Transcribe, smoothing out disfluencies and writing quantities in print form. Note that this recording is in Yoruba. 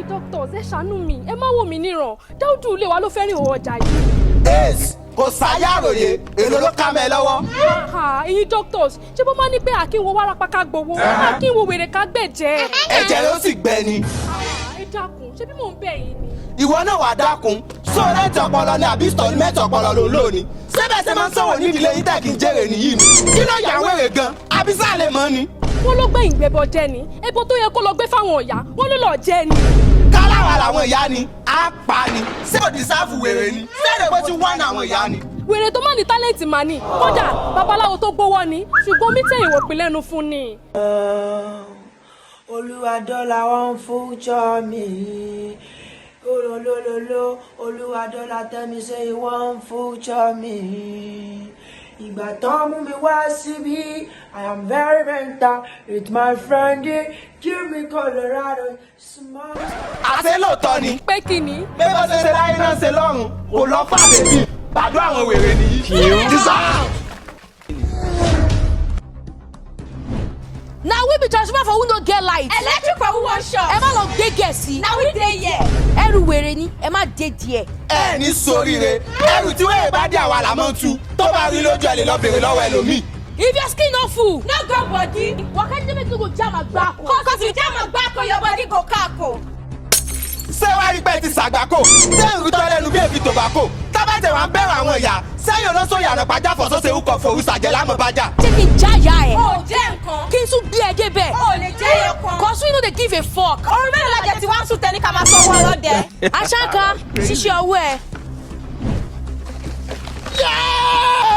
ẹ̀yin doctors ẹ ṣàánú mi ẹ má wò mí níran Dáúdù ilé wa ló fẹ́ rìn òwò ọjà yìí. ace kò sáyàròyé èlò ló ká mẹ́ lọ́wọ́. ẹ̀yin doctors ṣé bó máa ní pé àkínwó wárápá ká gbowó àkínwó wèrè ká gbẹ̀jẹ̀. ẹ̀jẹ̀ ló sì gbẹ ni. ẹ dákun ṣé bí mò ń bẹ̀ yín ni. ìwọ náà wàá dákun sọ rẹ́ǹtì ọpọlọ ni àbí sọ̀rọ̀ mẹ́tì ọpọlọ ló ń lò ní. sẹ́bẹ̀sẹ̀ máa ń sọ̀rọ̀ nídìílé yín tẹ̀ kí n jèrè nìyí ni. kí ló yà wèrè gan àbí sáà lè mọ́ ni. wọ́n ló gbé ìgbẹ́bọ jẹ́ ni ẹbọ tó yẹ kó lọ gbé fáwọn ọ̀yà wọ́n ló lọ jẹ́ ni. káláwa làwọn ìyá ni á pa ni ṣé ò ní sáfù wèrè ni ṣé èdè ti wọ́n ní àwọn ìyá ni. wèrè tó má ní tálẹ́ǹtì mà ní kódà babaláwo tó gbówó ni ṣùgbọ́n mi tẹ̀yìn wò pín lẹ́nu fún ni. Olúwadọ́là wọn fújọ́ mi olólólóló Olúwadọ́là tẹ́mi ṣe wọ́n fújọ́ mi. Ìgbà tán mú mi wá síbí, I am very mental with my friend give me Colorado small. àṣé lóòótọ́ ni. pé kí ni. pé bó ṣe ṣe láyé náà ṣe lọ́run kò lọ́ fà bèbí gbàdúrà àwọn wèrè nìyí. Now we be transformer for who no get light. Electric for who wan shop. Ẹ má lọ gbé gẹ̀ẹ́sì. Now we dey here. Ẹrù wèrè ni ẹ má dé díẹ̀. ẹ ní soríire ẹrù tí wẹ́rẹ̀ bá dé àwa là máa ń tú tó bá rí lójú ẹ lè lọ bèrè lọ́wọ́ ẹlòmíì. If your skin no full. No go body. Waka jẹ́ make you go jam àgbákò. Cause you jam agbako your body go kako. ṣé wàá rí pé ti ṣàgbákò tẹ́ ń rútọ́ lẹ́nu bí èfi tòbákò tábàtẹ̀ wà ń bẹ̀rù àwọn ìyá sẹ́yìn olóṣòyè àná pàjá fọ̀sọ́sẹ̀ ukọ̀ forúsàjẹ́ lámọ̀ bájà. Ṣé kí n jáyà ẹ̀? O jẹ́ nǹkan. Kí n tún bí ẹ débẹ̀? O lè jẹ́ ẹyọkan. Cause we no dey give a fuck. Orin mélòó la jẹ tí wọ́n ń sùn tẹ́ni ká máa sọ wọ́n lọ́dẹ. Aṣáká ṣíṣe ọwọ́ ẹ. Yeah!